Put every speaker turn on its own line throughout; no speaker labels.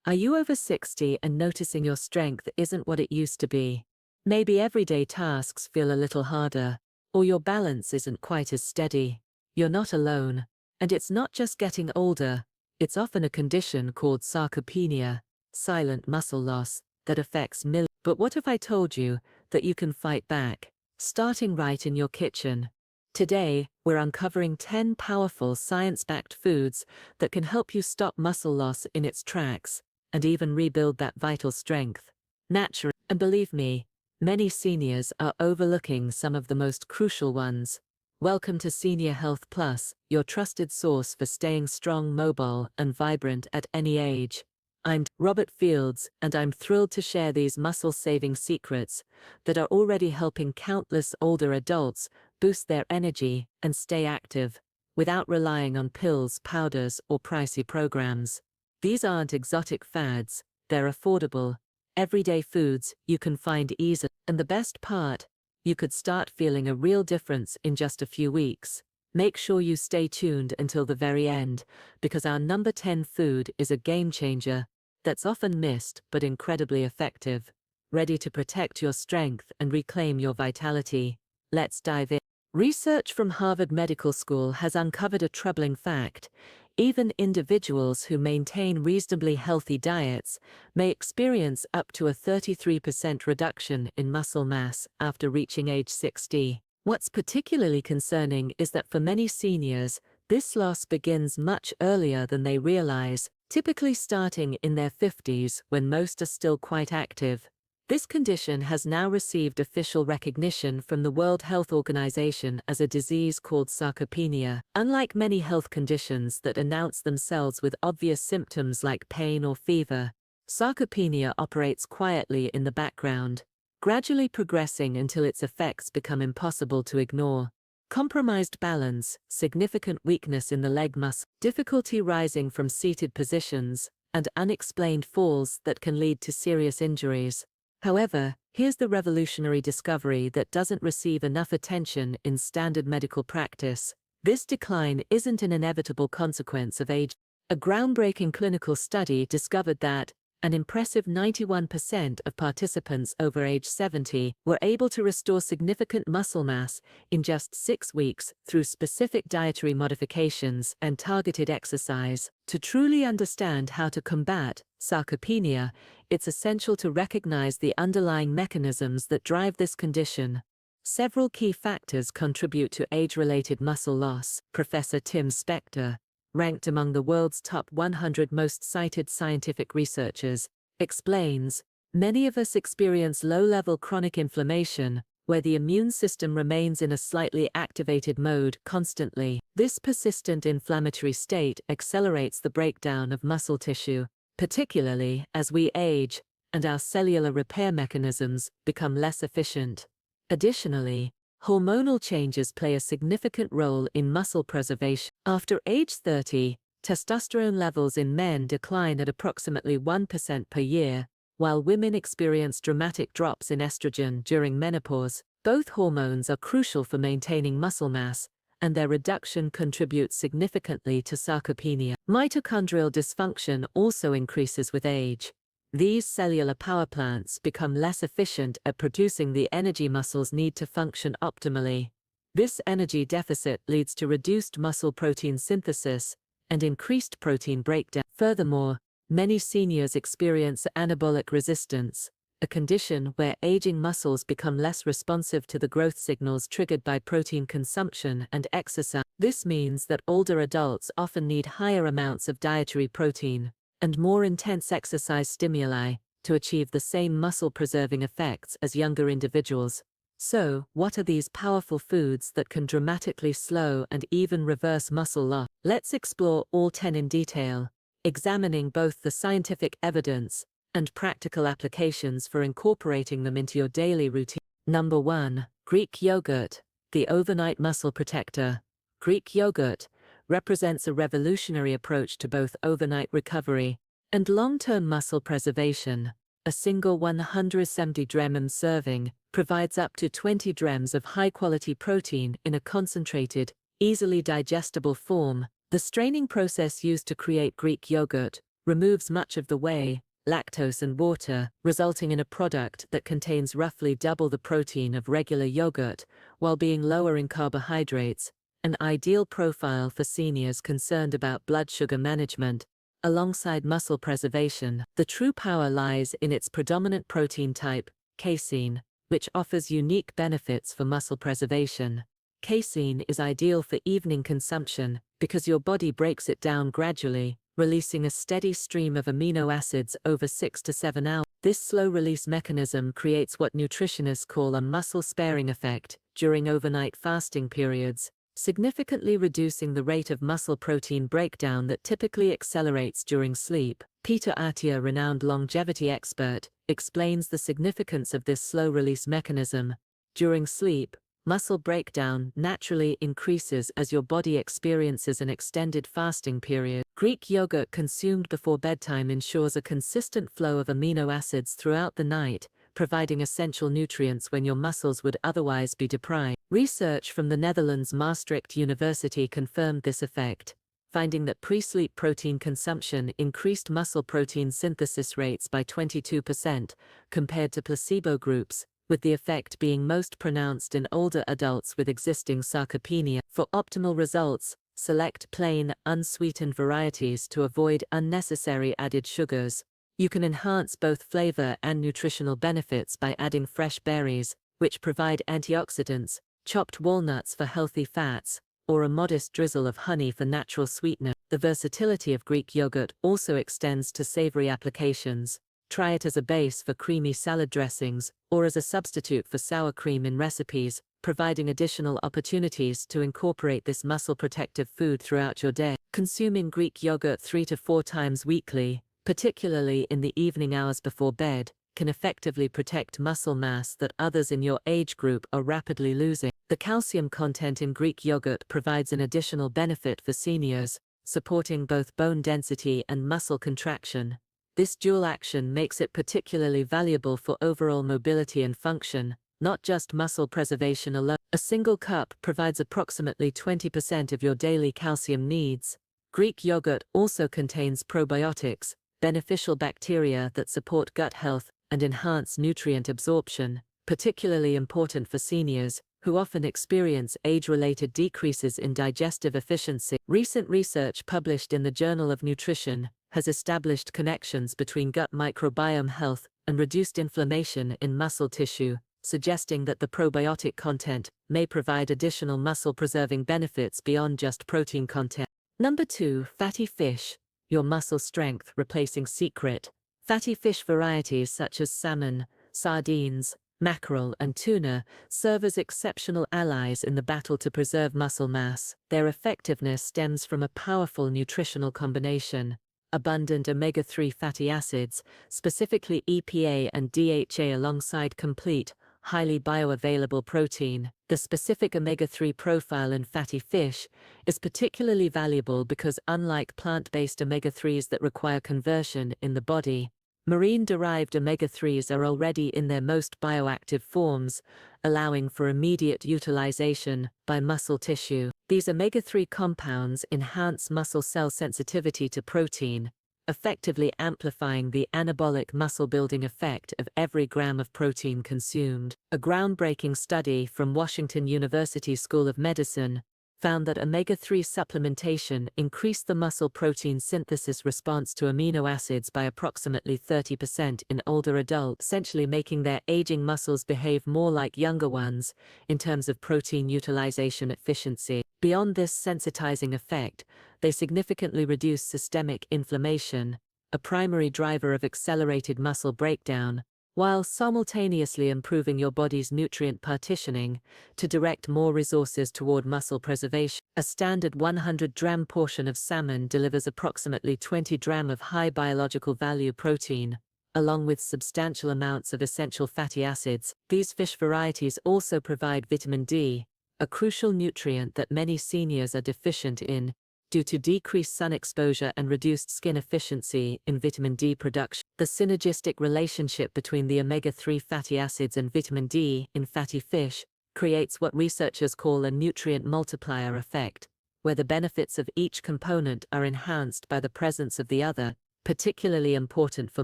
Are you over 60 and noticing your strength isn't what it used to be? Maybe everyday tasks feel a little harder, or your balance isn't quite as steady. You're not alone. And it's not just getting older, it's often a condition called sarcopenia, silent muscle loss, that affects millions. But what if I told you that you can fight back, starting right in your kitchen? Today, we're uncovering 10 powerful science-backed foods that can help you stop muscle loss in its tracks, and even rebuild that vital strength naturally. And believe me, many seniors are overlooking some of the most crucial ones. Welcome to Senior Health Plus, your trusted source for staying strong, mobile, and vibrant at any age. I'm Robert Fields, and I'm thrilled to share these muscle-saving secrets that are already helping countless older adults boost their energy and stay active, without relying on pills, powders, or pricey programs. These aren't exotic fads, they're affordable, everyday foods you can find easily. And the best part, you could start feeling a real difference in just a few weeks. Make sure you stay tuned until the very end, because our number 10 food is a game changer that's often missed but incredibly effective. Ready to protect your strength and reclaim your vitality? Let's dive in. Research from Harvard Medical School has uncovered a troubling fact. Even individuals who maintain reasonably healthy diets may experience up to a 33% reduction in muscle mass after reaching age 60. What's particularly concerning is that for many seniors, this loss begins much earlier than they realize, typically starting in their 50s when most are still quite active. This condition has now received official recognition from the World Health Organization as a disease called sarcopenia. Unlike many health conditions that announce themselves with obvious symptoms like pain or fever, sarcopenia operates quietly in the background, gradually progressing until its effects become impossible to ignore. Compromised balance, significant weakness in the leg muscle, difficulty rising from seated positions, and unexplained falls that can lead to serious injuries. However, here's the revolutionary discovery that doesn't receive enough attention in standard medical practice. This decline isn't an inevitable consequence of age. A groundbreaking clinical study discovered that an impressive 91% of participants over age 70 were able to restore significant muscle mass in just 6 weeks through specific dietary modifications and targeted exercise. To truly understand how to combat sarcopenia, it's essential to recognize the underlying mechanisms that drive this condition. Several key factors contribute to age-related muscle loss. Professor Tim Spector, ranked among the world's top 100 most cited scientific researchers, explains, many of us experience low-level chronic inflammation, where the immune system remains in a slightly activated mode constantly. This persistent inflammatory state accelerates the breakdown of muscle tissue, particularly as we age, and our cellular repair mechanisms become less efficient. Additionally, hormonal changes play a significant role in muscle preservation. After age 30, testosterone levels in men decline at approximately 1% per year, while women experience dramatic drops in estrogen during menopause. Both hormones are crucial for maintaining muscle mass, and their reduction contributes significantly to sarcopenia. Mitochondrial dysfunction also increases with age. These cellular power plants become less efficient at producing the energy muscles need to function optimally. This energy deficit leads to reduced muscle protein synthesis and increased protein breakdown. Furthermore, many seniors experience anabolic resistance, a condition where aging muscles become less responsive to the growth signals triggered by protein consumption and exercise. This means that older adults often need higher amounts of dietary protein and more intense exercise stimuli to achieve the same muscle-preserving effects as younger individuals. So, what are these powerful foods that can dramatically slow and even reverse muscle loss? Let's explore all 10 in detail, examining both the scientific evidence and practical applications for incorporating them into your daily routine. Number 1. Greek yogurt, the overnight muscle protector. Greek yogurt represents a revolutionary approach to both overnight recovery and long-term muscle preservation. A single 170 g serving provides up to 20 g of high-quality protein in a concentrated, easily digestible form. The straining process used to create Greek yogurt removes much of the whey, lactose and water, resulting in a product that contains roughly double the protein of regular yogurt, while being lower in carbohydrates, an ideal profile for seniors concerned about blood sugar management. Alongside muscle preservation, the true power lies in its predominant protein type, casein, which offers unique benefits for muscle preservation. Casein is ideal for evening consumption because your body breaks it down gradually, releasing a steady stream of amino acids over 6 to 7 hours. This slow-release mechanism creates what nutritionists call a muscle-sparing effect during overnight fasting periods, significantly reducing the rate of muscle protein breakdown that typically accelerates during sleep. Peter Attia, renowned longevity expert, explains the significance of this slow-release mechanism. During sleep, muscle breakdown naturally increases as your body experiences an extended fasting period. Greek yogurt consumed before bedtime ensures a consistent flow of amino acids throughout the night, providing essential nutrients when your muscles would otherwise be deprived. Research from the Netherlands Maastricht University confirmed this effect, finding that pre-sleep protein consumption increased muscle protein synthesis rates by 22% compared to placebo groups, with the effect being most pronounced in older adults with existing sarcopenia. For optimal results, select plain, unsweetened varieties to avoid unnecessary added sugars. You can enhance both flavor and nutritional benefits by adding fresh berries, which provide antioxidants, chopped walnuts for healthy fats, or a modest drizzle of honey for natural sweetener. The versatility of Greek yogurt also extends to savory applications. Try it as a base for creamy salad dressings, or as a substitute for sour cream in recipes, providing additional opportunities to incorporate this muscle-protective food throughout your day. Consuming Greek yogurt 3 to 4 times weekly, particularly in the evening hours before bed, can effectively protect muscle mass that others in your age group are rapidly losing. The calcium content in Greek yogurt provides an additional benefit for seniors, supporting both bone density and muscle contraction. This dual action makes it particularly valuable for overall mobility and function, not just muscle preservation alone. A single cup provides approximately 20% of your daily calcium needs. Greek yogurt also contains probiotics, beneficial bacteria that support gut health and enhance nutrient absorption, particularly important for seniors, who often experience age-related decreases in digestive efficiency. Recent research published in the Journal of Nutrition has established connections between gut microbiome health and reduced inflammation in muscle tissue, suggesting that the probiotic content may provide additional muscle-preserving benefits beyond just protein content. Number 2, fatty fish. Your muscle strength replacing secret. Fatty fish varieties such as salmon, sardines, mackerel, and tuna serve as exceptional allies in the battle to preserve muscle mass. Their effectiveness stems from a powerful nutritional combination: abundant omega-3 fatty acids, specifically EPA and DHA, alongside complete, highly bioavailable protein. The specific omega-3 profile in fatty fish is particularly valuable because, unlike plant-based omega-3s that require conversion in the body, marine-derived omega-3s are already in their most bioactive forms, allowing for immediate utilization by muscle tissue. These omega-3 compounds enhance muscle cell sensitivity to protein, effectively amplifying the anabolic muscle-building effect of every gram of protein consumed. A groundbreaking study from Washington University School of Medicine found that omega-3 supplementation increased the muscle protein synthesis response to amino acids by approximately 30% in older adults, essentially making their aging muscles behave more like younger ones in terms of protein utilization efficiency. Beyond this sensitizing effect, they significantly reduce systemic inflammation, a primary driver of accelerated muscle breakdown, while simultaneously improving your body's nutrient partitioning to direct more resources toward muscle preservation. A standard 100-gram portion of salmon delivers approximately 20 grams of high biological value protein, along with substantial amounts of essential fatty acids. These fish varieties also provide vitamin D, a crucial nutrient that many seniors are deficient in due to decreased sun exposure and reduced skin efficiency in vitamin D production. The synergistic relationship between the omega-3 fatty acids and vitamin D in fatty fish creates what researchers call a nutrient multiplier effect, where the benefits of each component are enhanced by the presence of the other, particularly important for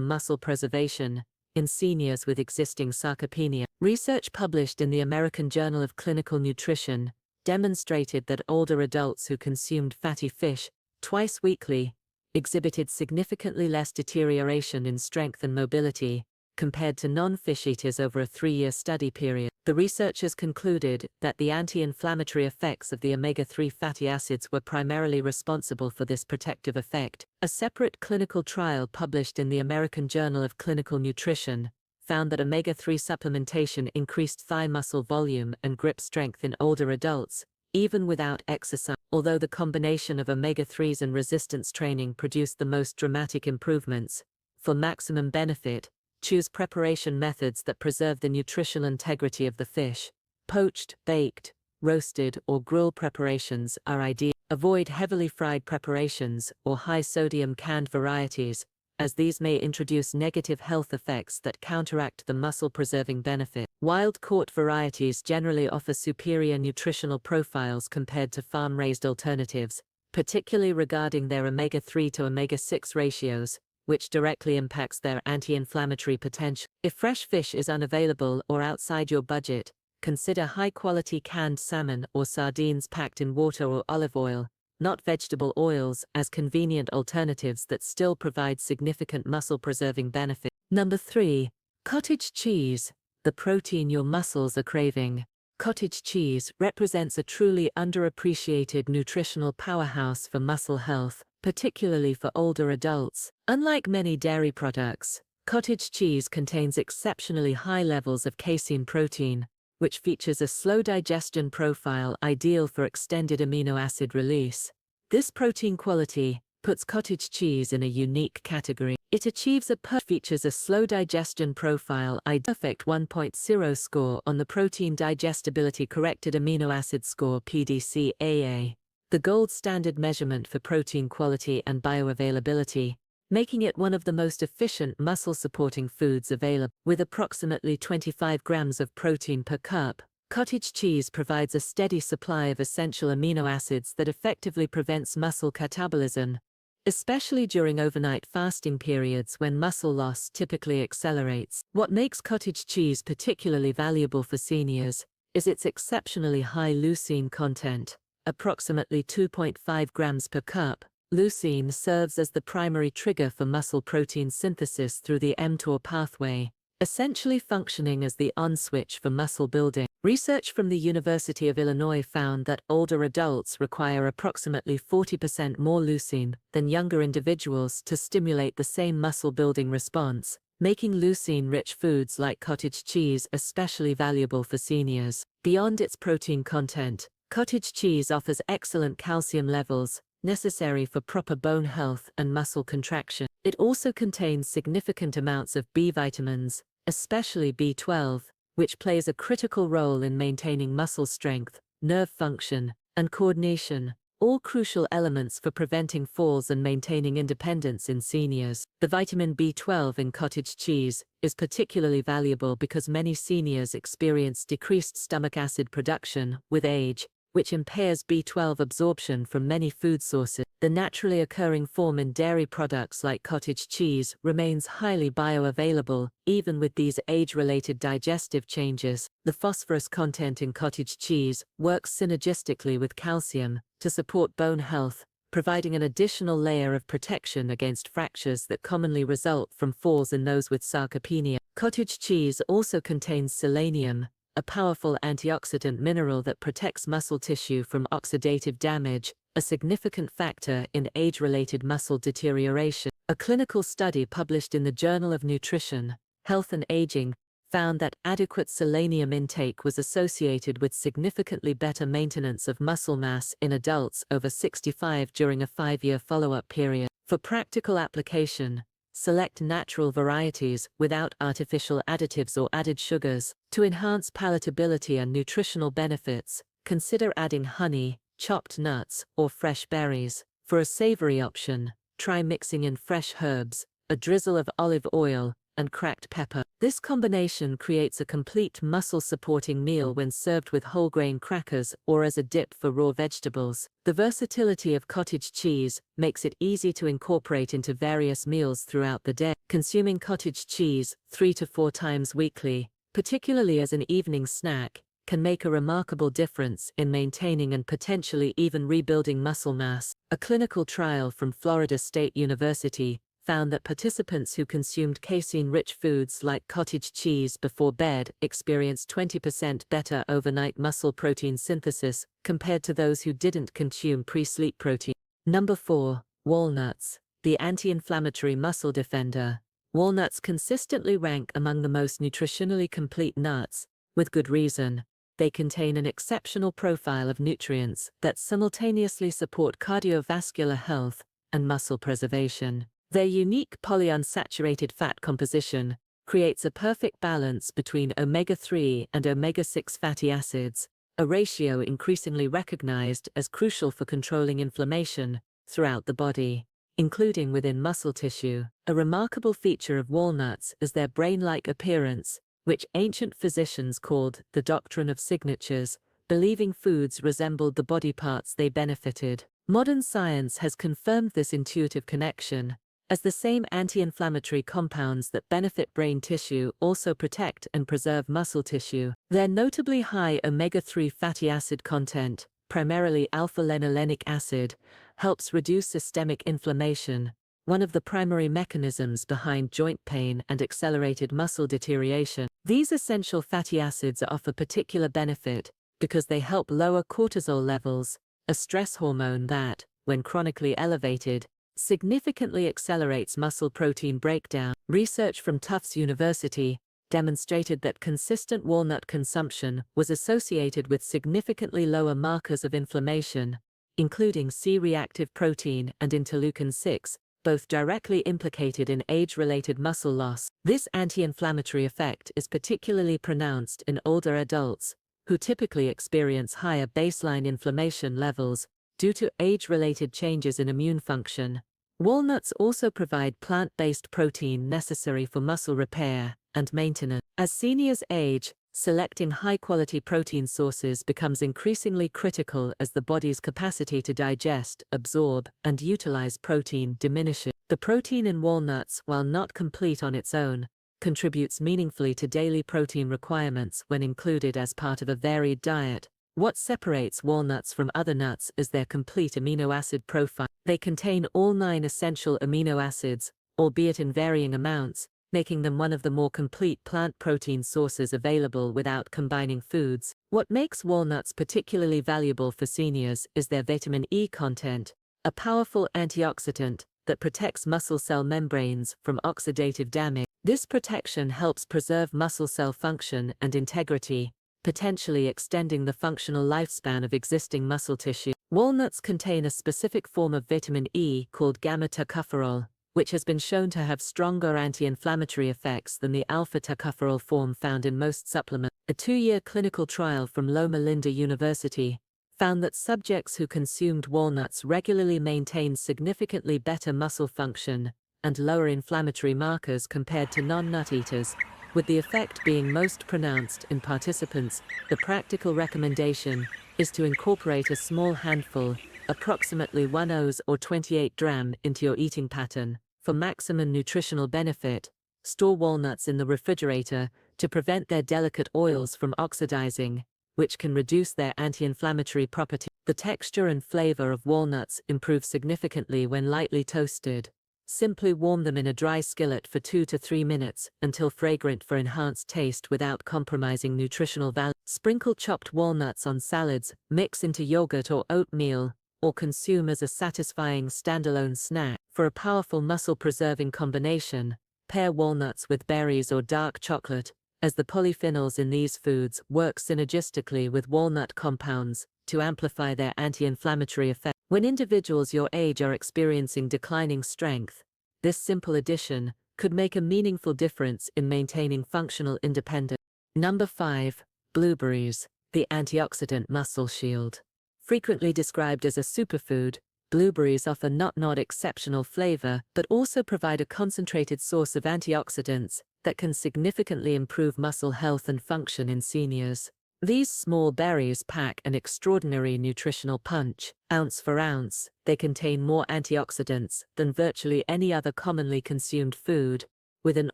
muscle preservation in seniors with existing sarcopenia. Research published in the American Journal of Clinical Nutrition demonstrated that older adults who consumed fatty fish twice weekly exhibited significantly less deterioration in strength and mobility compared to non-fish eaters over a 3-year study period. The researchers concluded that the anti-inflammatory effects of the omega-3 fatty acids were primarily responsible for this protective effect. A separate clinical trial published in the American Journal of Clinical Nutrition found that omega-3 supplementation increased thigh muscle volume and grip strength in older adults, even without exercise. Although the combination of omega-3s and resistance training produced the most dramatic improvements, for maximum benefit, choose preparation methods that preserve the nutritional integrity of the fish. Poached, baked, roasted, or grill preparations are ideal. Avoid heavily fried preparations or high-sodium canned varieties, as these may introduce negative health effects that counteract the muscle-preserving benefit. Wild-caught varieties generally offer superior nutritional profiles compared to farm-raised alternatives, particularly regarding their omega-3 to omega-6 ratios, which directly impacts their anti-inflammatory potential. If fresh fish is unavailable or outside your budget, consider high-quality canned salmon or sardines packed in water or olive oil, not vegetable oils, as convenient alternatives that still provide significant muscle-preserving benefit. Number 3. Cottage cheese, the protein your muscles are craving. Cottage cheese represents a truly underappreciated nutritional powerhouse for muscle health, particularly for older adults. Unlike many dairy products, cottage cheese contains exceptionally high levels of casein protein, which features a slow digestion profile ideal for extended amino acid release. This protein quality puts cottage cheese in a unique category. It achieves features a slow digestion profile, a perfect 1.0 score on the Protein Digestibility Corrected Amino Acid Score (PDCAA), the gold standard measurement for protein quality and bioavailability, making it one of the most efficient muscle-supporting foods available. With approximately 25 grams of protein per cup, cottage cheese provides a steady supply of essential amino acids that effectively prevents muscle catabolism, especially during overnight fasting periods when muscle loss typically accelerates. What makes cottage cheese particularly valuable for seniors is its exceptionally high leucine content, approximately 2.5 grams per cup. Leucine serves as the primary trigger for muscle protein synthesis through the mTOR pathway, essentially functioning as the on switch for muscle building. Research from the University of Illinois found that older adults require approximately 40% more leucine than younger individuals to stimulate the same muscle-building response, making leucine-rich foods like cottage cheese especially valuable for seniors. Beyond its protein content, cottage cheese offers excellent calcium levels, necessary for proper bone health and muscle contraction. It also contains significant amounts of B vitamins, especially B12, which plays a critical role in maintaining muscle strength, nerve function, and coordination, all crucial elements for preventing falls and maintaining independence in seniors. The vitamin B12 in cottage cheese is particularly valuable because many seniors experience decreased stomach acid production with age, which impairs B12 absorption from many food sources. The naturally occurring form in dairy products like cottage cheese remains highly bioavailable, even with these age-related digestive changes. The phosphorus content in cottage cheese works synergistically with calcium to support bone health, providing an additional layer of protection against fractures that commonly result from falls in those with sarcopenia. Cottage cheese also contains selenium, a powerful antioxidant mineral that protects muscle tissue from oxidative damage, a significant factor in age-related muscle deterioration. A clinical study published in the Journal of Nutrition, Health and Aging found that adequate selenium intake was associated with significantly better maintenance of muscle mass in adults over 65 during a 5-year follow-up period. For practical application, select natural varieties without artificial additives or added sugars. To enhance palatability and nutritional benefits, consider adding honey, chopped nuts, or fresh berries. For a savory option, try mixing in fresh herbs, a drizzle of olive oil, and cracked pepper. This combination creates a complete muscle-supporting meal when served with whole grain crackers or as a dip for raw vegetables. The versatility of cottage cheese makes it easy to incorporate into various meals throughout the day. Consuming cottage cheese 3 to 4 times weekly, particularly as an evening snack, can make a remarkable difference in maintaining and potentially even rebuilding muscle mass. A clinical trial from Florida State University found that participants who consumed casein-rich foods like cottage cheese before bed experienced 20% better overnight muscle protein synthesis compared to those who didn't consume pre-sleep protein. Number 4. Walnuts, the anti-inflammatory muscle defender. Walnuts consistently rank among the most nutritionally complete nuts, with good reason. They contain an exceptional profile of nutrients that simultaneously support cardiovascular health and muscle preservation. Their unique polyunsaturated fat composition creates a perfect balance between omega-3 and omega-6 fatty acids, a ratio increasingly recognized as crucial for controlling inflammation throughout the body, including within muscle tissue. A remarkable feature of walnuts is their brain-like appearance, which ancient physicians called the doctrine of signatures, believing foods resembled the body parts they benefited. Modern science has confirmed this intuitive connection, as the same anti-inflammatory compounds that benefit brain tissue also protect and preserve muscle tissue. Their notably high omega-3 fatty acid content, primarily alpha-linolenic acid, helps reduce systemic inflammation, one of the primary mechanisms behind joint pain and accelerated muscle deterioration. These essential fatty acids offer particular benefit because they help lower cortisol levels, a stress hormone that, when chronically elevated, significantly accelerates muscle protein breakdown. Research from Tufts University demonstrated that consistent walnut consumption was associated with significantly lower markers of inflammation, including C-reactive protein and interleukin-6, both directly implicated in age-related muscle loss. This anti-inflammatory effect is particularly pronounced in older adults, who typically experience higher baseline inflammation levels due to age-related changes in immune function. Walnuts also provide plant-based protein necessary for muscle repair and maintenance. As seniors age, selecting high-quality protein sources becomes increasingly critical as the body's capacity to digest, absorb, and utilize protein diminishes. The protein in walnuts, while not complete on its own, contributes meaningfully to daily protein requirements when included as part of a varied diet. What separates walnuts from other nuts is their complete amino acid profile. They contain all 9 essential amino acids, albeit in varying amounts, making them one of the more complete plant protein sources available without combining foods. What makes walnuts particularly valuable for seniors is their vitamin E content, a powerful antioxidant that protects muscle cell membranes from oxidative damage. This protection helps preserve muscle cell function and integrity, potentially extending the functional lifespan of existing muscle tissue. Walnuts contain a specific form of vitamin E called gamma-tocopherol, which has been shown to have stronger anti-inflammatory effects than the alpha-tocopherol form found in most supplements. A 2-year clinical trial from Loma Linda University found that subjects who consumed walnuts regularly maintained significantly better muscle function and lower inflammatory markers compared to non-nut eaters, with the effect being most pronounced in participants. The practical recommendation is to incorporate a small handful, approximately 1 oz or 28 gram, into your eating pattern. For maximum nutritional benefit, store walnuts in the refrigerator to prevent their delicate oils from oxidizing, which can reduce their anti-inflammatory properties. The texture and flavor of walnuts improve significantly when lightly toasted. Simply warm them in a dry skillet for 2 to 3 minutes until fragrant for enhanced taste without compromising nutritional value. Sprinkle chopped walnuts on salads, mix into yogurt or oatmeal, or consume as a satisfying standalone snack. For a powerful muscle-preserving combination, pair walnuts with berries or dark chocolate, as the polyphenols in these foods work synergistically with walnut compounds to amplify their anti-inflammatory effect. When individuals your age are experiencing declining strength, this simple addition could make a meaningful difference in maintaining functional independence. Number 5. Blueberries, the antioxidant muscle shield. Frequently described as a superfood, blueberries offer not exceptional flavor but also provide a concentrated source of antioxidants that can significantly improve muscle health and function in seniors. These small berries pack an extraordinary nutritional punch. Ounce for ounce, they contain more antioxidants than virtually any other commonly consumed food, with an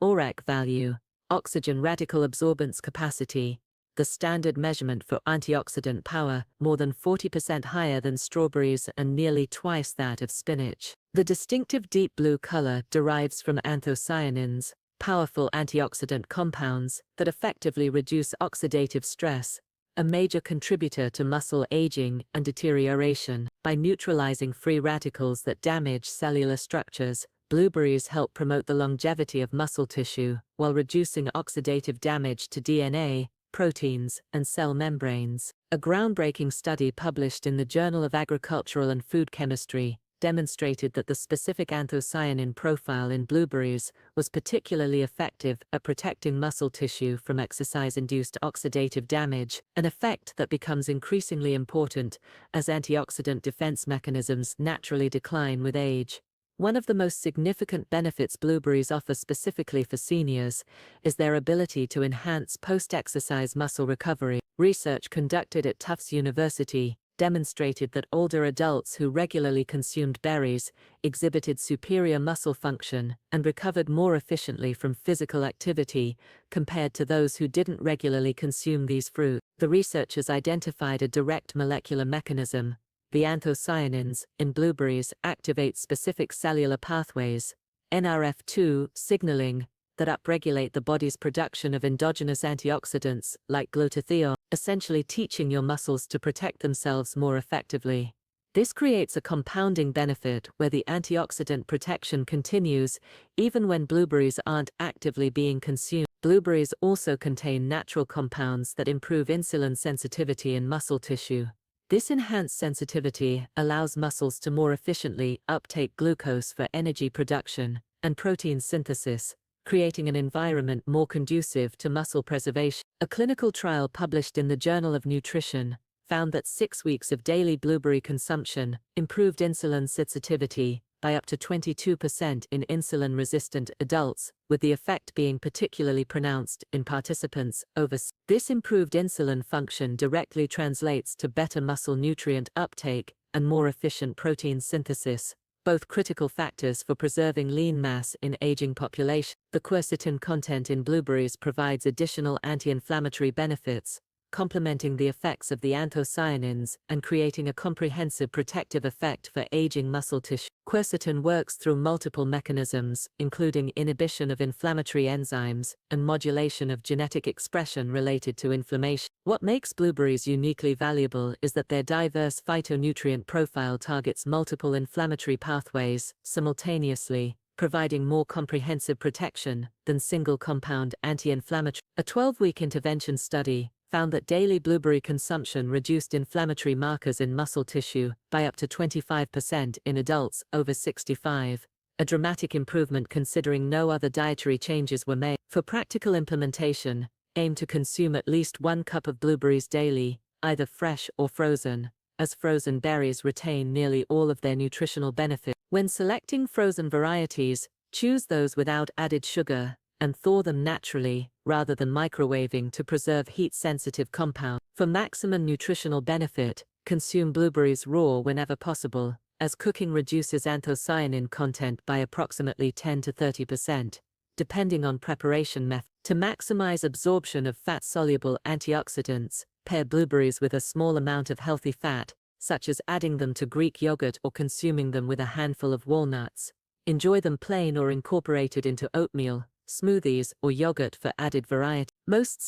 ORAC value, oxygen radical absorbance capacity, the standard measurement for antioxidant power, more than 40% higher than strawberries and nearly twice that of spinach. The distinctive deep blue color derives from anthocyanins, powerful antioxidant compounds that effectively reduce oxidative stress, a major contributor to muscle aging and deterioration. By neutralizing free radicals that damage cellular structures, blueberries help promote the longevity of muscle tissue while reducing oxidative damage to DNA, proteins, and cell membranes. A groundbreaking study published in the Journal of Agricultural and Food Chemistry demonstrated that the specific anthocyanin profile in blueberries was particularly effective at protecting muscle tissue from exercise-induced oxidative damage, an effect that becomes increasingly important as antioxidant defense mechanisms naturally decline with age. One of the most significant benefits blueberries offer specifically for seniors is their ability to enhance post-exercise muscle recovery. Research conducted at Tufts University demonstrated that older adults who regularly consumed berries exhibited superior muscle function and recovered more efficiently from physical activity compared to those who didn't regularly consume these fruits. The researchers identified a direct molecular mechanism. The anthocyanins in blueberries activate specific cellular pathways, NRF2 signaling, that upregulate the body's production of endogenous antioxidants like glutathione, essentially teaching your muscles to protect themselves more effectively. This creates a compounding benefit where the antioxidant protection continues even when blueberries aren't actively being consumed. Blueberries also contain natural compounds that improve insulin sensitivity in muscle tissue. This enhanced sensitivity allows muscles to more efficiently uptake glucose for energy production and protein synthesis, creating an environment more conducive to muscle preservation. A clinical trial published in the Journal of Nutrition found that 6 weeks of daily blueberry consumption improved insulin sensitivity by up to 22% in insulin-resistant adults, with the effect being particularly pronounced in participants over. This improved insulin function directly translates to better muscle nutrient uptake and more efficient protein synthesis, both critical factors for preserving lean mass in aging population. The quercetin content in blueberries provides additional anti-inflammatory benefits, complementing the effects of the anthocyanins and creating a comprehensive protective effect for aging muscle tissue. Quercetin works through multiple mechanisms, including inhibition of inflammatory enzymes and modulation of genetic expression related to inflammation. What makes blueberries uniquely valuable is that their diverse phytonutrient profile targets multiple inflammatory pathways simultaneously, providing more comprehensive protection than single-compound anti-inflammatory. A 12-week intervention study found that daily blueberry consumption reduced inflammatory markers in muscle tissue by up to 25% in adults over 65, a dramatic improvement considering no other dietary changes were made. For practical implementation, aim to consume at least 1 cup of blueberries daily, either fresh or frozen, as frozen berries retain nearly all of their nutritional benefits. When selecting frozen varieties, choose those without added sugar, and thaw them naturally, rather than microwaving to preserve heat-sensitive compounds. For maximum nutritional benefit, consume blueberries raw whenever possible, as cooking reduces anthocyanin content by approximately 10 to 30%, depending on preparation method. To maximize absorption of fat-soluble antioxidants, pair blueberries with a small amount of healthy fat, such as adding them to Greek yogurt or consuming them with a handful of walnuts. Enjoy them plain or incorporated into oatmeal, smoothies, or yogurt for added variety. Most